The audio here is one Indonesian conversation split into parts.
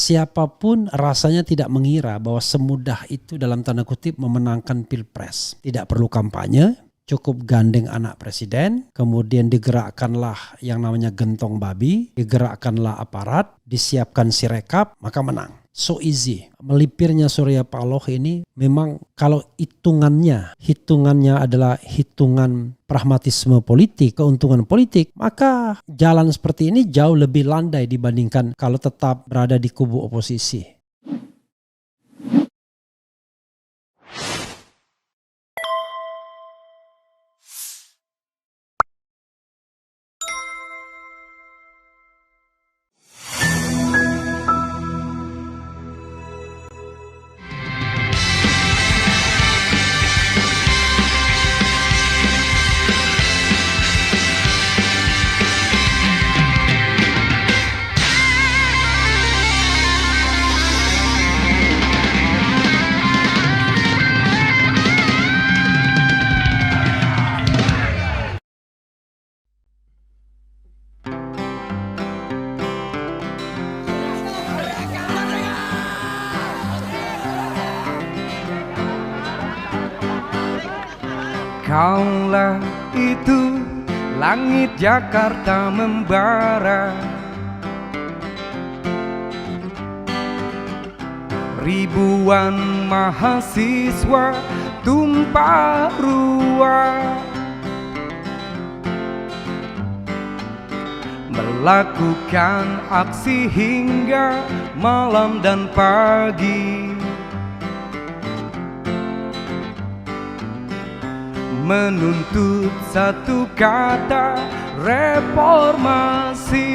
siapapun rasanya tidak mengira bahwa semudah itu dalam tanda kutip memenangkan pilpres. Tidak perlu kampanye, cukup gandeng anak presiden, kemudian digerakkanlah yang namanya gentong babi, digerakkanlah aparat, disiapkan sirekap, maka menang. So easy. Melipirnya Surya Paloh ini memang kalau hitungannya adalah hitungan pragmatisme politik, keuntungan politik, maka jalan seperti ini jauh lebih landai dibandingkan kalau tetap berada di kubu oposisi. Kaulah itu langit Jakarta membara, ribuan mahasiswa tumpah ruah, melakukan aksi hingga malam dan pagi, menuntut satu kata reformasi.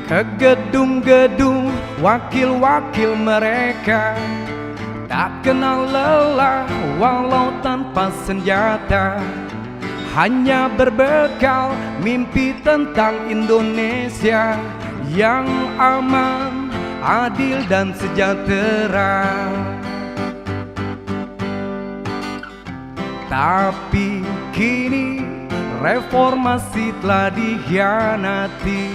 Ke gedung-gedung wakil-wakil mereka tak kenal lelah walau tanpa senjata, hanya berbekal mimpi tentang Indonesia yang aman, adil dan sejahtera. Tapi kini reformasi telah dikhianati,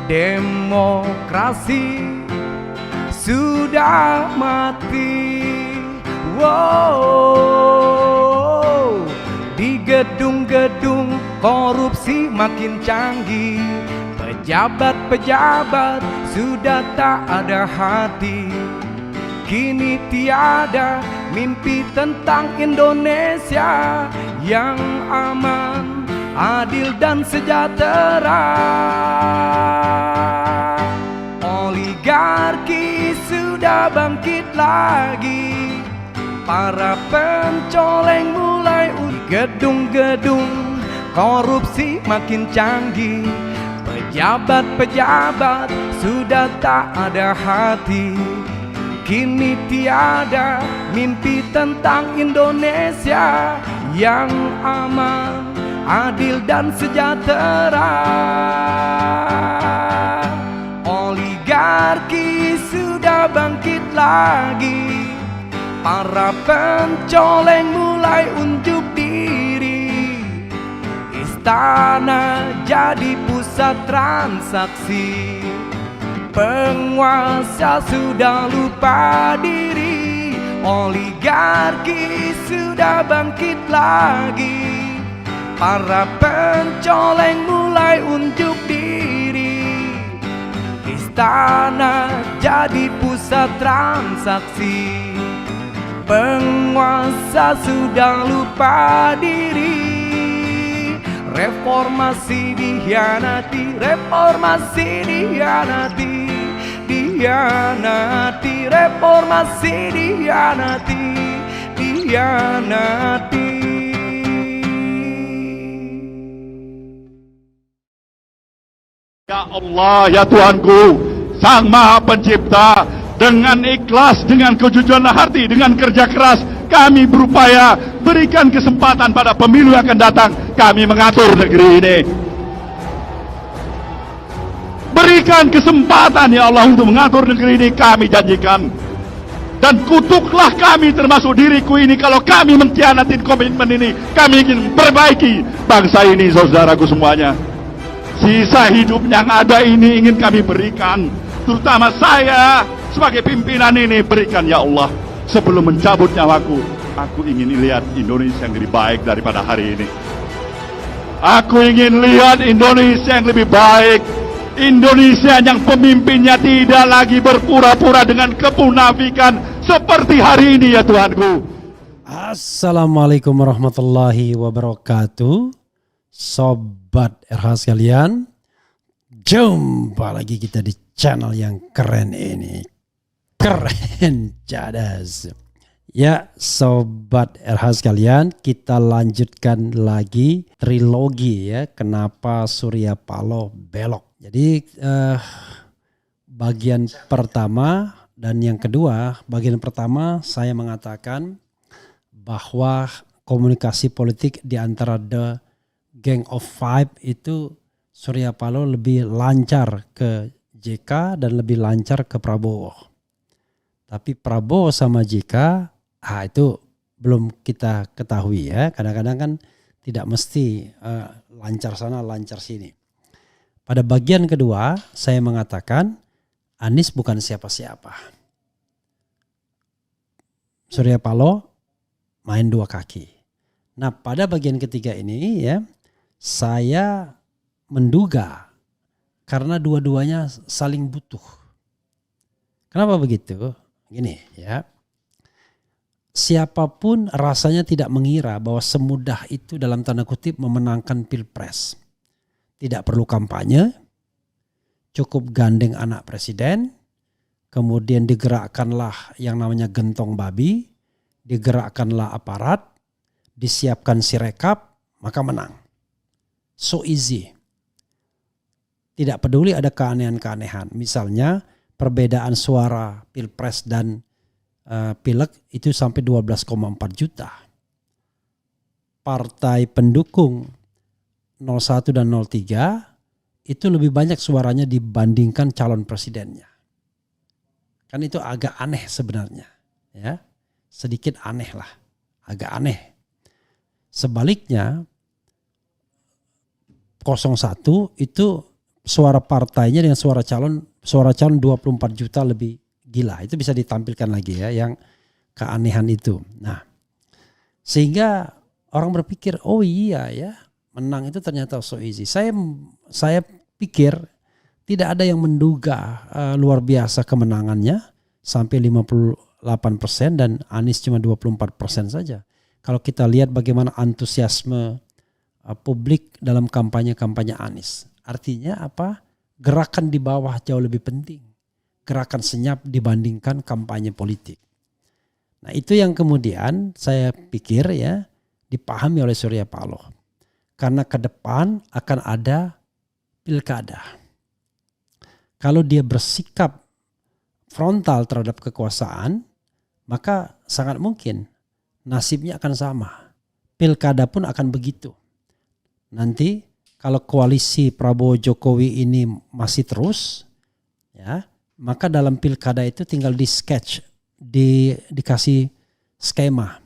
demokrasi sudah mati. Wow, di gedung-gedung korupsi makin canggih, pejabat-pejabat sudah tak ada hati. Kini tiada mimpi tentang Indonesia yang aman, adil dan sejahtera. Oligarki sudah bangkit lagi, para pencoleng mulai gedung-gedung korupsi makin canggih, pejabat-pejabat sudah tak ada hati. Kini tiada mimpi tentang Indonesia yang aman, adil dan sejahtera. Oligarki sudah bangkit lagi, para pencoleng mulai unjuk diri. Istana jadi pusat transaksi, penguasa sudah lupa diri. Oligarki sudah bangkit lagi, para pencoleng mulai unjuk diri. Istana jadi pusat transaksi, penguasa sudah lupa diri. Reformasi dikhianati, reformasi dikhianati, dikhianati, reformasi dikhianati, dikhianati. Ya Allah, ya Tuhanku, Sang Maha Pencipta, dengan ikhlas, dengan kejujuran hati, dengan kerja keras, kami berupaya berikan kesempatan pada pemilu yang akan datang, kami mengatur negeri ini. Berikan kesempatan ya Allah untuk mengatur negeri ini, kami janjikan. Dan kutuklah kami termasuk diriku ini kalau kami mengkhianatin komitmen ini. Kami ingin perbaiki bangsa ini, saudaraku semuanya. Sisa hidup yang ada ini ingin kami berikan, terutama saya sebagai pimpinan ini, berikan ya Allah. Sebelum mencabut nyawaku, aku ingin lihat Indonesia yang lebih baik daripada hari ini. Aku ingin lihat Indonesia yang lebih baik, Indonesia yang pemimpinnya tidak lagi berpura-pura dengan kemunafikan seperti hari ini ya Tuhanku. Assalamualaikum warahmatullahi wabarakatuh. Sobat RH sekalian, jumpa lagi kita di channel yang keren ini. Keren cadas. Ya Sobat RH sekalian, kita lanjutkan lagi trilogi ya, kenapa Surya Paloh belok. Jadi bagian pertama dan yang kedua, bagian pertama saya mengatakan bahwa komunikasi politik di antara The Gang of Five itu Surya Paloh lebih lancar ke JK dan lebih lancar ke Prabowo. Tapi Prabowo sama JK itu belum kita ketahui ya. Kadang-kadang kan tidak mesti lancar sana lancar sini. Pada bagian kedua saya mengatakan Anies bukan siapa-siapa. Surya Paloh main dua kaki. Nah pada bagian ketiga ini ya, saya menduga karena dua-duanya saling butuh. Kenapa begitu? Gini ya, siapapun rasanya tidak mengira bahwa semudah itu dalam tanda kutip memenangkan pilpres. Tidak perlu kampanye, cukup gandeng anak presiden, kemudian digerakkanlah yang namanya gentong babi, digerakkanlah aparat, disiapkan sirekap, maka menang. So easy. Tidak peduli ada keanehan-keanehan. Misalnya perbedaan suara pilpres dan pileg itu sampai 12,4 juta. Partai pendukung 01 dan 03 itu lebih banyak suaranya dibandingkan calon presidennya. Kan itu agak aneh sebenarnya. Ya. Sedikit aneh lah, agak aneh. Sebaliknya 01 itu suara partainya dengan suara calon 24 juta lebih gila. Itu bisa ditampilkan lagi ya yang keanehan itu. Nah, sehingga orang berpikir oh iya ya, menang itu ternyata so easy. Saya pikir tidak ada yang menduga luar biasa kemenangannya sampai 58% dan Anies cuma 24% saja. Kalau kita lihat bagaimana antusiasme publik dalam kampanye-kampanye Anies. Artinya apa? Gerakan di bawah jauh lebih penting. Gerakan senyap dibandingkan kampanye politik. Nah itu yang kemudian saya pikir ya dipahami oleh Surya Paloh. Karena ke depan akan ada pilkada. Kalau dia bersikap frontal terhadap kekuasaan, maka sangat mungkin nasibnya akan sama. Pilkada pun akan begitu. Nanti kalau koalisi Prabowo Jokowi ini masih terus, ya, maka dalam pilkada itu tinggal di sketch, dikasih skema.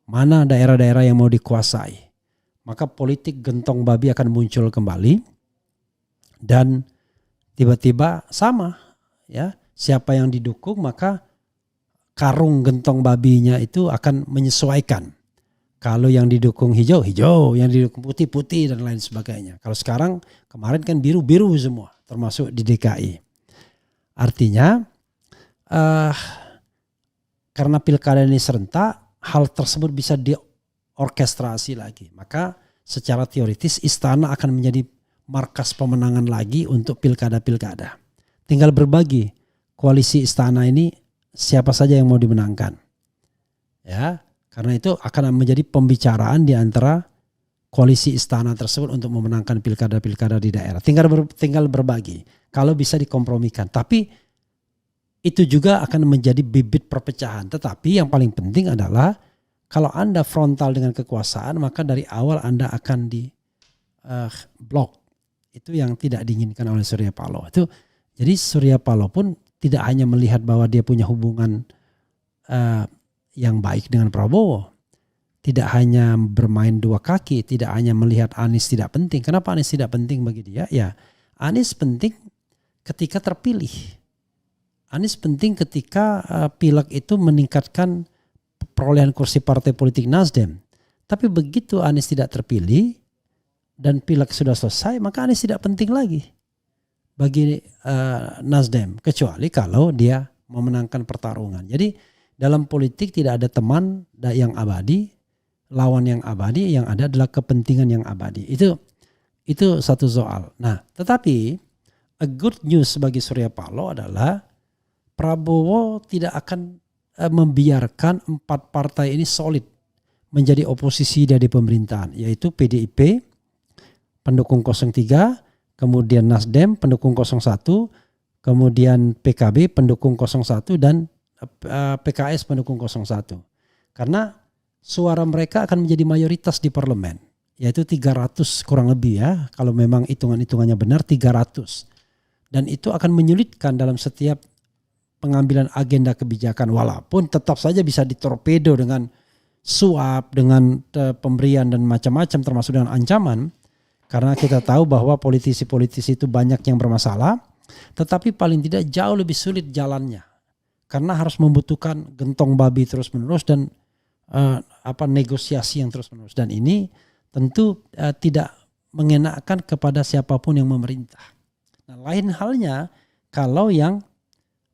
Mana daerah-daerah yang mau dikuasai. Maka politik gentong babi akan muncul kembali dan tiba-tiba sama, ya. Siapa yang didukung maka karung gentong babinya itu akan menyesuaikan. Kalau yang didukung hijau, hijau. Yang didukung putih, putih dan lain sebagainya. Kalau sekarang kemarin kan biru, biru semua. Termasuk di DKI. Artinya karena pilkada ini serentak, hal tersebut bisa diorkestrasi lagi. Maka secara teoritis istana akan menjadi markas pemenangan lagi untuk pilkada-pilkada. Tinggal berbagi koalisi istana ini siapa saja yang mau dimenangkan. Ya. Karena itu akan menjadi pembicaraan di antara koalisi istana tersebut untuk memenangkan pilkada-pilkada di daerah. Tinggal berbagi. Kalau bisa dikompromikan. Tapi itu juga akan menjadi bibit perpecahan. Tetapi yang paling penting adalah kalau Anda frontal dengan kekuasaan maka dari awal Anda akan di blok. Itu yang tidak diinginkan oleh Surya Paloh. Jadi Surya Paloh pun tidak hanya melihat bahwa dia punya hubungan yang baik dengan Prabowo, tidak hanya bermain dua kaki, tidak hanya melihat Anies tidak penting. Kenapa Anies tidak penting bagi dia? Ya, Anies penting ketika terpilih. Anies penting ketika pileg itu meningkatkan perolehan kursi partai politik Nasdem. Tapi begitu Anies tidak terpilih dan pileg sudah selesai, maka Anies tidak penting lagi bagi Nasdem, kecuali kalau dia memenangkan pertarungan. Jadi dalam politik tidak ada teman yang abadi, lawan yang abadi, yang ada adalah kepentingan yang abadi. Itu satu soal. Nah, tetapi a good news bagi Surya Paloh adalah Prabowo tidak akan membiarkan 4 partai ini solid menjadi oposisi dari pemerintahan, yaitu PDIP pendukung 03, kemudian Nasdem pendukung 01, kemudian PKB pendukung 01 dan PKS pendukung 01. Karena suara mereka akan menjadi mayoritas di parlemen, yaitu 300 kurang lebih ya, kalau memang hitungan-hitungannya benar 300. Dan itu akan menyulitkan dalam setiap pengambilan agenda kebijakan, walaupun tetap saja bisa ditorpedo dengan suap, dengan pemberian dan macam-macam termasuk dengan ancaman. Karena kita tahu bahwa politisi-politisi itu banyak yang bermasalah, tetapi paling tidak jauh lebih sulit jalannya. Karena harus membutuhkan gentong babi terus-menerus dan negosiasi yang terus-menerus. Dan ini tentu tidak mengenakan kepada siapapun yang memerintah. Nah, lain halnya kalau yang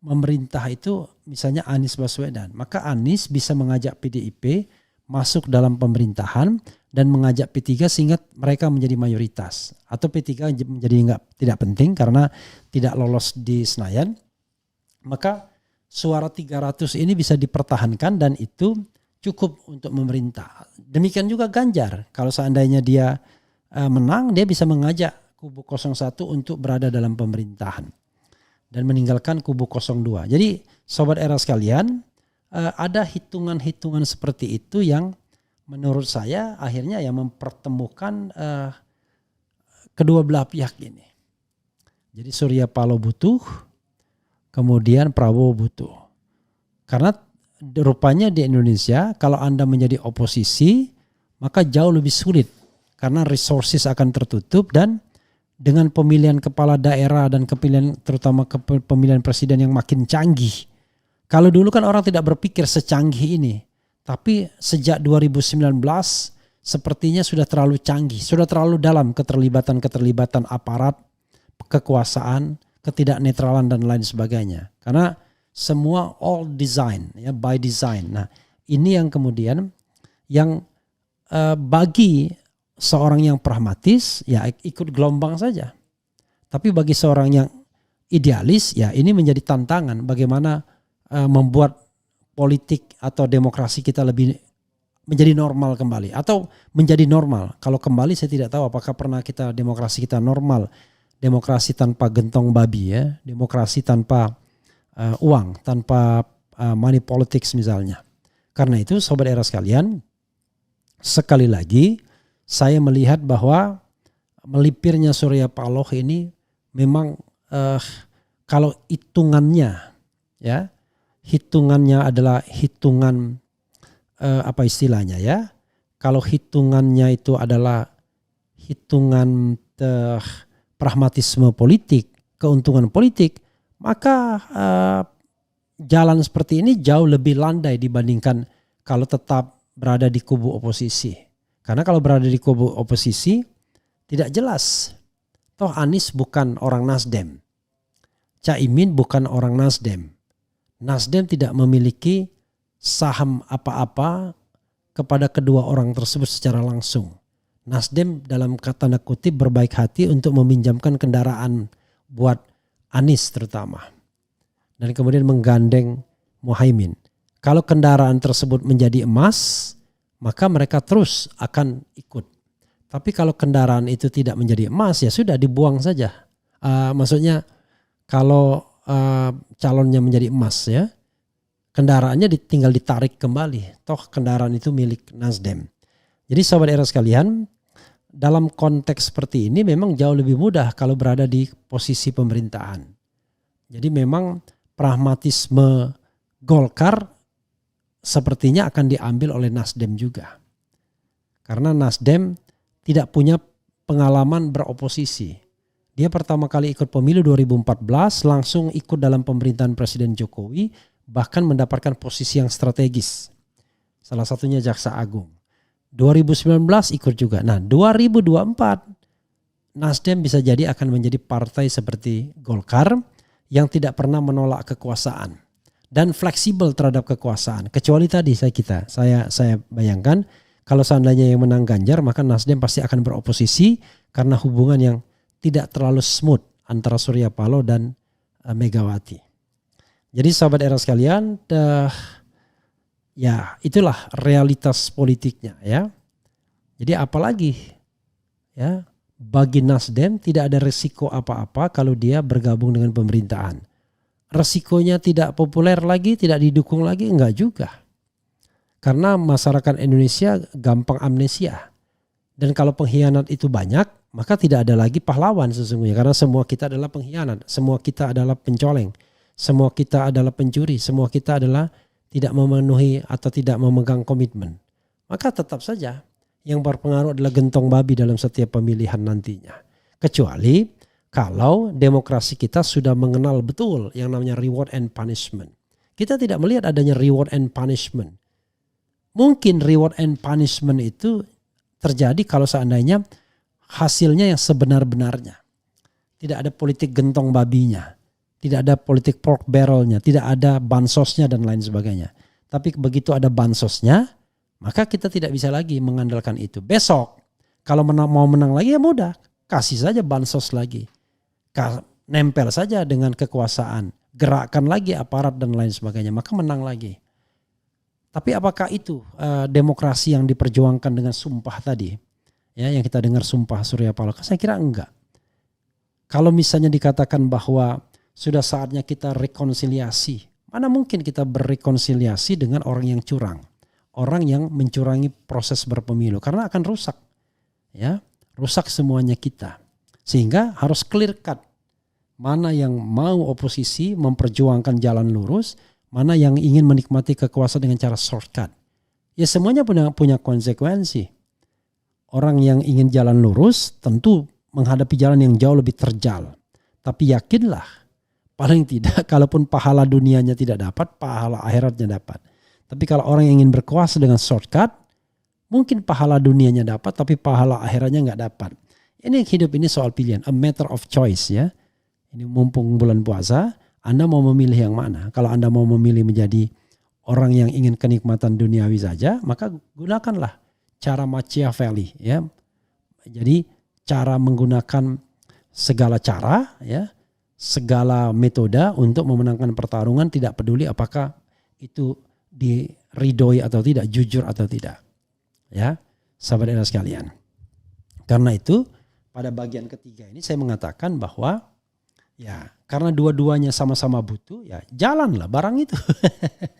memerintah itu misalnya Anies Baswedan. Maka Anies bisa mengajak PDIP masuk dalam pemerintahan dan mengajak P3 sehingga mereka menjadi mayoritas. Atau P3 menjadi tidak penting karena tidak lolos di Senayan. Maka suara 300 ini bisa dipertahankan dan itu cukup untuk memerintah. Demikian juga Ganjar. Kalau seandainya dia menang, dia bisa mengajak kubu 01 untuk berada dalam pemerintahan dan meninggalkan kubu 02. Jadi Sobat Era sekalian, ada hitungan-hitungan seperti itu yang menurut saya akhirnya yang mempertemukan kedua belah pihak ini. Jadi Surya Paloh butuh, kemudian Prabowo butuh. Karena rupanya di Indonesia kalau Anda menjadi oposisi maka jauh lebih sulit karena resources akan tertutup dan dengan pemilihan kepala daerah dan terutama pemilihan presiden yang makin canggih. Kalau dulu kan orang tidak berpikir secanggih ini. Tapi sejak 2019 sepertinya sudah terlalu canggih. Sudah terlalu dalam keterlibatan aparat, kekuasaan, ketidaknetralan dan lain sebagainya. Karena semua all design, ya, by design. Nah ini yang kemudian yang bagi seorang yang pragmatis ya ikut gelombang saja. Tapi bagi seorang yang idealis ya ini menjadi tantangan bagaimana membuat politik atau demokrasi kita lebih menjadi normal kembali atau menjadi normal. Kalau kembali saya tidak tahu apakah pernah demokrasi kita normal. Demokrasi tanpa gentong babi ya, demokrasi tanpa uang, tanpa money politics misalnya. Karena itu Sobat Era sekalian, sekali lagi saya melihat bahwa melipirnya Surya Paloh ini memang kalau hitungannya ya, hitungannya adalah hitungan apa istilahnya ya. Kalau hitungannya itu adalah hitungan pragmatisme politik, keuntungan politik, maka jalan seperti ini jauh lebih landai dibandingkan kalau tetap berada di kubu oposisi. Karena kalau berada di kubu oposisi tidak jelas. Toh Anies bukan orang Nasdem. Caimin bukan orang Nasdem. Nasdem tidak memiliki saham apa-apa kepada kedua orang tersebut secara langsung. Nasdem dalam tanda kutip berbaik hati untuk meminjamkan kendaraan buat Anies terutama. Dan kemudian menggandeng Muhaimin. Kalau kendaraan tersebut menjadi emas, maka mereka terus akan ikut. Tapi kalau kendaraan itu tidak menjadi emas ya sudah dibuang saja. Maksudnya kalau calonnya menjadi emas ya, kendaraannya tinggal ditarik kembali. Toh kendaraan itu milik Nasdem. Jadi Sobat Era sekalian, dalam konteks seperti ini memang jauh lebih mudah kalau berada di posisi pemerintahan. Jadi memang pragmatisme Golkar sepertinya akan diambil oleh Nasdem juga. Karena Nasdem tidak punya pengalaman beroposisi. Dia pertama kali ikut pemilu 2014, langsung ikut dalam pemerintahan Presiden Jokowi, bahkan mendapatkan posisi yang strategis. Salah satunya Jaksa Agung. 2019 ikut juga. Nah 2024 Nasdem bisa jadi akan menjadi partai seperti Golkar yang tidak pernah menolak kekuasaan dan fleksibel terhadap kekuasaan. Kecuali tadi saya bayangkan kalau seandainya yang menang Ganjar, maka Nasdem pasti akan beroposisi karena hubungan yang tidak terlalu smooth antara Surya Paloh dan Megawati. Jadi sahabat era sekalian, ya itulah realitas politiknya ya. Jadi apalagi ya bagi Nasdem tidak ada resiko apa-apa kalau dia bergabung dengan pemerintahan. Resikonya tidak populer lagi, tidak didukung lagi, enggak juga. Karena masyarakat Indonesia gampang amnesia. Dan kalau pengkhianat itu banyak, maka tidak ada lagi pahlawan sesungguhnya. Karena semua kita adalah pengkhianat, semua kita adalah pencoleng, semua kita adalah pencuri, semua kita adalah tidak memenuhi atau tidak memegang komitmen. Maka tetap saja yang berpengaruh adalah gentong babi dalam setiap pemilihan nantinya. Kecuali kalau demokrasi kita sudah mengenal betul yang namanya reward and punishment. Kita tidak melihat adanya reward and punishment. Mungkin reward and punishment itu terjadi kalau seandainya hasilnya yang sebenar-benarnya. Tidak ada politik gentong babinya. Tidak ada politik pork barrelnya. Tidak ada bansosnya dan lain sebagainya. Tapi begitu ada bansosnya, maka kita tidak bisa lagi mengandalkan itu. Besok kalau mau menang lagi ya mudah. Kasih saja bansos lagi. Nempel saja dengan kekuasaan. Gerakkan lagi aparat dan lain sebagainya. Maka menang lagi. Tapi apakah itu demokrasi yang diperjuangkan dengan sumpah tadi? Ya, yang kita dengar sumpah Surya Paloh. Saya kira enggak. Kalau misalnya dikatakan bahwa sudah saatnya kita rekonsiliasi. Mana mungkin kita berrekonsiliasi dengan orang yang curang. Orang yang mencurangi proses berpemilu. Karena akan rusak. Ya, rusak semuanya kita. Sehingga harus clear cut. Mana yang mau oposisi memperjuangkan jalan lurus. Mana yang ingin menikmati kekuasaan dengan cara shortcut. Ya semuanya punya konsekuensi. Orang yang ingin jalan lurus tentu menghadapi jalan yang jauh lebih terjal. Tapi yakinlah paling tidak kalaupun pahala dunianya tidak dapat, pahala akhiratnya dapat. Tapi kalau orang yang ingin berkuasa dengan shortcut, mungkin pahala dunianya dapat tapi pahala akhiratnya nggak dapat. Ini hidup ini soal pilihan, a matter of choice ya. Ini mumpung bulan puasa, Anda mau memilih yang mana? Kalau Anda mau memilih menjadi orang yang ingin kenikmatan duniawi saja, maka gunakanlah cara Machiavelli ya. Jadi cara menggunakan segala cara ya, segala metode untuk memenangkan pertarungan, tidak peduli apakah itu diridhoi atau tidak, jujur atau tidak. Ya, sahabat era sekalian. Karena itu pada bagian ketiga ini saya mengatakan bahwa ya karena dua-duanya sama-sama butuh, ya jalanlah barang itu.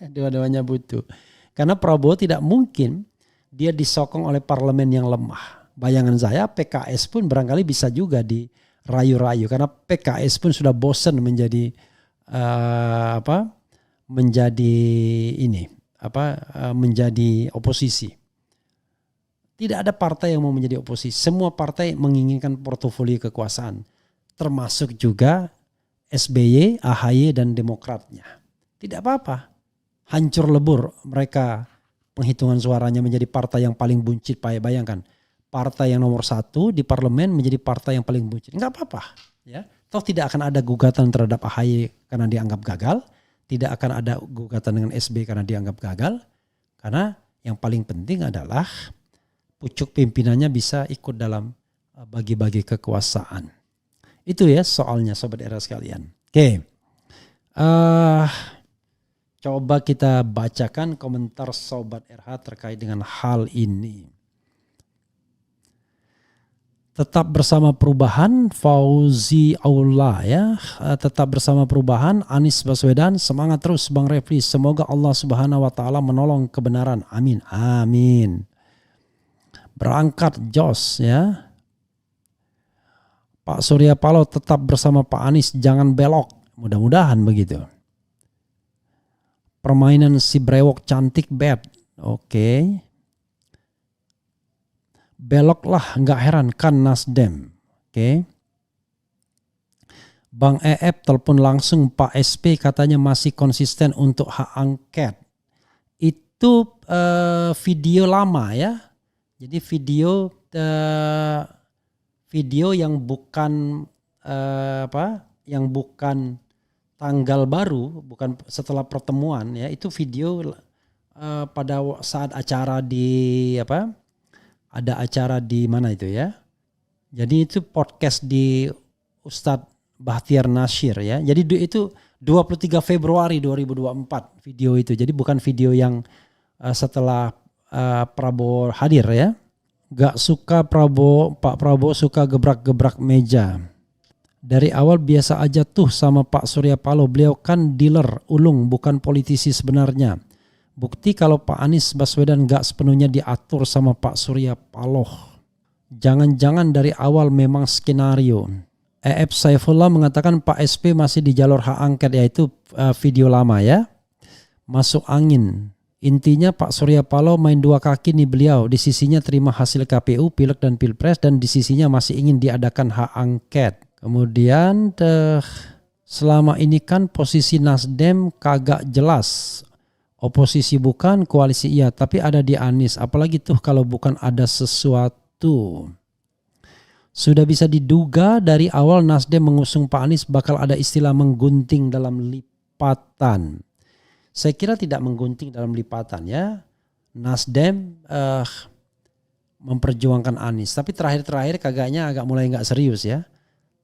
Dua-duanya butuh. Karena Prabowo tidak mungkin dia disokong oleh parlemen yang lemah. Bayangan saya PKS pun barangkali bisa juga dirayu-rayu. Karena PKS pun sudah bosan menjadi menjadi oposisi. Tidak ada partai yang mau menjadi oposisi. Semua partai menginginkan portofolio kekuasaan. Termasuk juga SBY, AHY dan Demokratnya. Tidak apa-apa. Hancur lebur mereka penghitungan suaranya menjadi partai yang paling buncit. Bayangkan. Partai yang nomor 1 di parlemen menjadi partai yang paling buncit. Enggak apa-apa. Ya. Toh tidak akan ada gugatan terhadap AHY karena dianggap gagal. Tidak akan ada gugatan dengan SBY karena dianggap gagal. Karena yang paling penting adalah pucuk pimpinannya bisa ikut dalam bagi-bagi kekuasaan. Itu ya soalnya sobat era sekalian. Oke. Coba kita bacakan komentar sobat RH terkait dengan hal ini. Tetap bersama perubahan, Fauzi Aullah ya. Tetap bersama perubahan, Anies Baswedan, semangat terus Bang Refli. Semoga Allah Subhanahu wa taala menolong kebenaran. Amin. Amin. Berangkat Jos ya. Pak Surya Paloh tetap bersama Pak Anies, jangan belok. Mudah-mudahan begitu. Permainan si brewok cantik bad. Oke. Beloklah, nggak heran kan Nasdem. Oke. Bang EF telepon langsung Pak SP katanya masih konsisten untuk hak angket. Itu video lama ya. Jadi video yang bukan yang bukan tanggal baru, bukan setelah pertemuan ya. Itu video pada saat acara di ada acara di mana itu ya. Jadi itu podcast di Ustadz Bahtiar Nasyir ya. Jadi itu 23 Februari 2024 video itu. Jadi bukan video yang setelah Prabowo hadir ya. Gak suka Pak Prabowo suka gebrak-gebrak meja. Dari awal biasa aja tuh sama Pak Surya Paloh. Beliau kan dealer ulung, bukan politisi sebenarnya. Bukti kalau Pak Anies Baswedan gak sepenuhnya diatur sama Pak Surya Paloh. Jangan-jangan dari awal memang skenario. EF Saifullah mengatakan Pak SP masih di jalur hak angket, yaitu video lama ya. Masuk angin. Intinya Pak Surya Paloh main dua kaki nih beliau. Di sisinya terima hasil KPU, Pileg dan Pilpres, dan di sisinya masih ingin diadakan hak angket. Kemudian selama ini kan posisi Nasdem kagak jelas. Oposisi bukan, koalisi iya, tapi ada di Anies. Apalagi tuh kalau bukan ada sesuatu. Sudah bisa diduga dari awal Nasdem mengusung Pak Anies bakal ada istilah menggunting dalam lipatan. Saya kira tidak menggunting dalam lipatan ya. Nasdem memperjuangkan Anies. Tapi terakhir-terakhir kagaknya agak mulai nggak serius ya.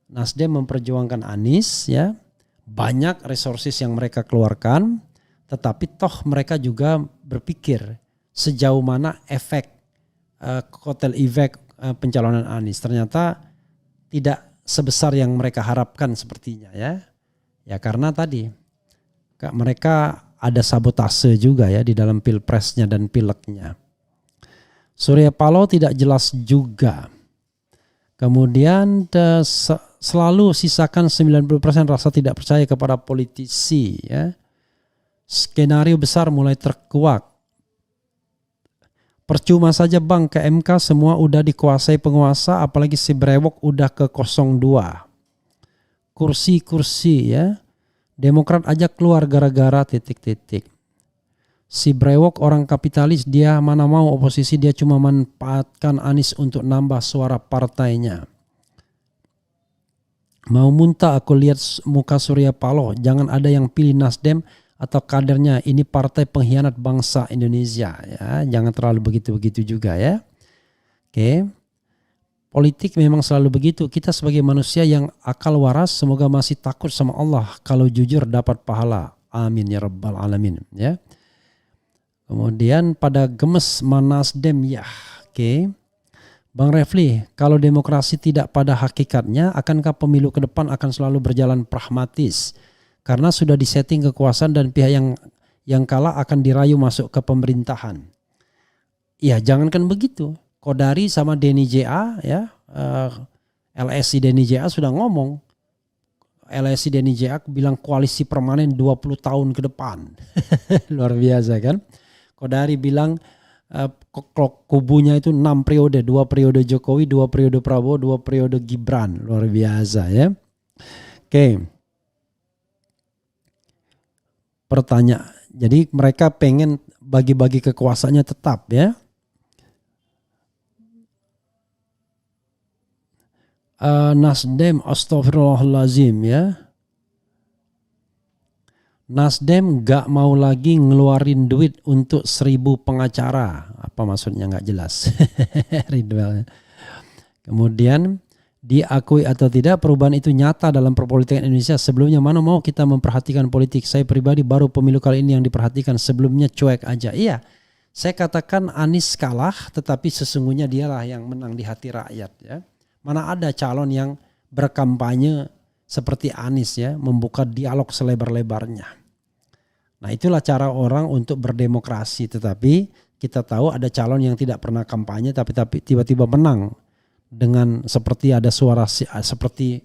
Nasdem memperjuangkan Anies ya. Banyak resources yang mereka keluarkan. Tetapi toh mereka juga berpikir sejauh mana efek kotel efek pencalonan Anies. Ternyata tidak sebesar yang mereka harapkan sepertinya ya. Ya karena tadi mereka ada sabotase juga ya di dalam pilpresnya dan pileknya. Surya Paloh tidak jelas juga. Kemudian selalu sisakan 90% rasa tidak percaya kepada politisi ya. Skenario besar mulai terkuak. Percuma saja bang, ke MK semua udah dikuasai penguasa, apalagi si Brewok udah ke 02. Kursi-kursi ya. Demokrat aja keluar gara-gara titik-titik. Si Brewok orang kapitalis, dia mana mau oposisi, dia cuma manfaatkan Anies untuk nambah suara partainya. Mau muntah aku lihat muka Surya Paloh, jangan ada yang pilih Nasdem atau kadernya, ini partai pengkhianat bangsa Indonesia ya. Jangan terlalu begitu-begitu juga ya. Oke. Politik memang selalu begitu. Kita sebagai manusia yang akal waras semoga masih takut sama Allah. Kalau jujur dapat pahala. Amin ya rabbal alamin ya. Kemudian pada gemes Nasdem ya. Oke. Bang Refli, kalau demokrasi tidak pada hakikatnya, akankah pemilu ke depan akan selalu berjalan pragmatis? Karena sudah disetting kekuasaan dan pihak yang kalah akan dirayu masuk ke pemerintahan. Ya jangankan begitu. Kodari sama Denny JA ya, LSI Denny JA sudah ngomong. LSI Denny JA bilang koalisi permanen 20 tahun ke depan. Luar biasa kan. Kodari bilang kubunya itu 6 periode. 2 periode Jokowi, 2 periode Prabowo, 2 periode Gibran. Luar biasa ya. Oke. Pertanyaan. Jadi mereka pengen bagi-bagi kekuasaannya tetap ya. Nasdem astagfirullahalazim ya. Nasdem gak mau lagi ngeluarin duit untuk 1000 pengacara. Apa maksudnya gak jelas. Ridwan. Kemudian diakui atau tidak perubahan itu nyata dalam perpolitikan Indonesia. Sebelumnya mana mau kita memperhatikan politik. Saya pribadi baru pemilu kali ini yang diperhatikan. Sebelumnya cuek aja. Iya, saya katakan Anies kalah tetapi sesungguhnya dialah yang menang di hati rakyat ya. Mana ada calon yang berkampanye seperti Anies ya, membuka dialog selebar-lebarnya. Nah itulah cara orang untuk berdemokrasi. Tetapi kita tahu ada calon yang tidak pernah kampanye tapi tiba-tiba menang. Dengan seperti ada suara seperti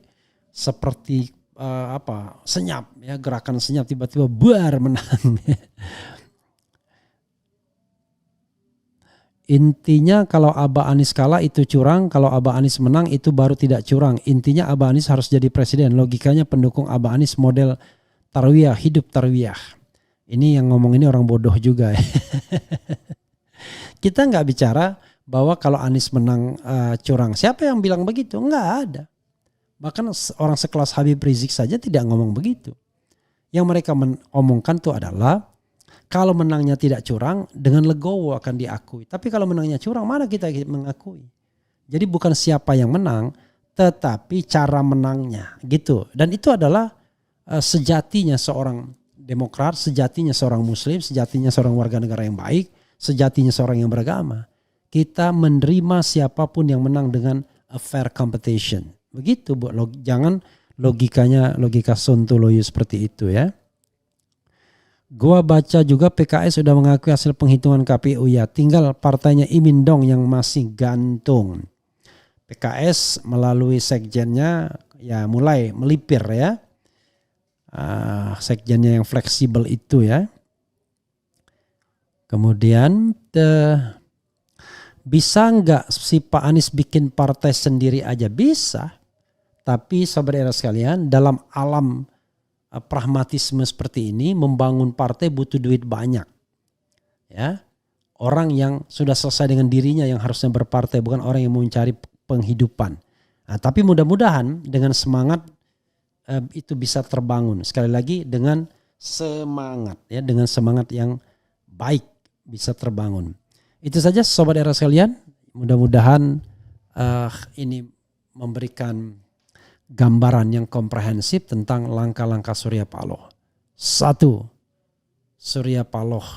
senyap ya, gerakan senyap tiba-tiba buar menang. Intinya kalau Abah Anies kalah itu curang, kalau Abah Anies menang itu baru tidak curang. Intinya Abah Anies harus jadi presiden. Logikanya pendukung Abah Anies model tarwiyah, hidup tarwiyah. Ini yang ngomong ini orang bodoh juga. Kita nggak bicara bahwa kalau Anies menang curang. Siapa yang bilang begitu? Nggak ada. Bahkan orang sekelas Habib Rizik saja tidak ngomong begitu. Yang mereka omongkan itu adalah kalau menangnya tidak curang dengan legowo akan diakui. Tapi kalau menangnya curang mana kita mengakui. Jadi bukan siapa yang menang tetapi cara menangnya gitu. Dan itu adalah sejatinya seorang demokrat, sejatinya seorang muslim, sejatinya seorang warga negara yang baik, sejatinya seorang yang beragama. Kita menerima siapapun yang menang dengan a fair competition. Begitu Bu, jangan logikanya logika sontoloyo seperti itu ya. Gua baca juga PKS sudah mengakui hasil penghitungan KPU ya, tinggal partainya Imin dong yang masih gantung. PKS melalui sekjennya ya mulai melipir ya. Sekjennya yang fleksibel itu ya. Kemudian bisa nggak si Pak Anies bikin partai sendiri aja? Bisa. Tapi saudara sekalian, dalam alam pragmatisme seperti ini, membangun partai butuh duit banyak. Ya, orang yang sudah selesai dengan dirinya yang harusnya berpartai, bukan orang yang mau mencari penghidupan. Nah, tapi mudah-mudahan dengan semangat itu bisa terbangun. Sekali lagi dengan semangat, ya, dengan semangat yang baik bisa terbangun. Itu saja sobat era sekalian. Mudah-mudahan ini memberikan gambaran yang komprehensif tentang langkah-langkah Surya Paloh. 1. Surya Paloh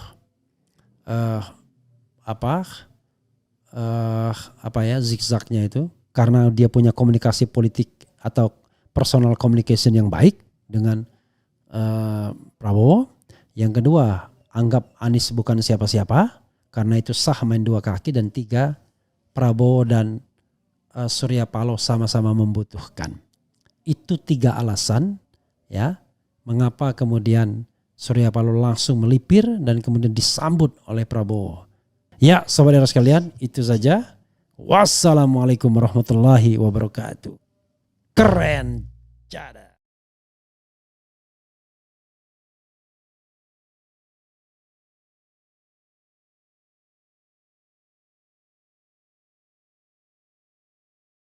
zigzagnya itu karena dia punya komunikasi politik atau personal communication yang baik dengan Prabowo. Yang kedua, anggap Anies bukan siapa-siapa karena itu sah main dua kaki. Dan 3, Prabowo dan Surya Paloh sama-sama membutuhkan. Itu 3 alasan ya mengapa kemudian Surya Paloh langsung melipir dan kemudian disambut oleh Prabowo. Ya saudara sekalian, itu saja. Wassalamualaikum warahmatullahi wabarakatuh. Keren. Jada.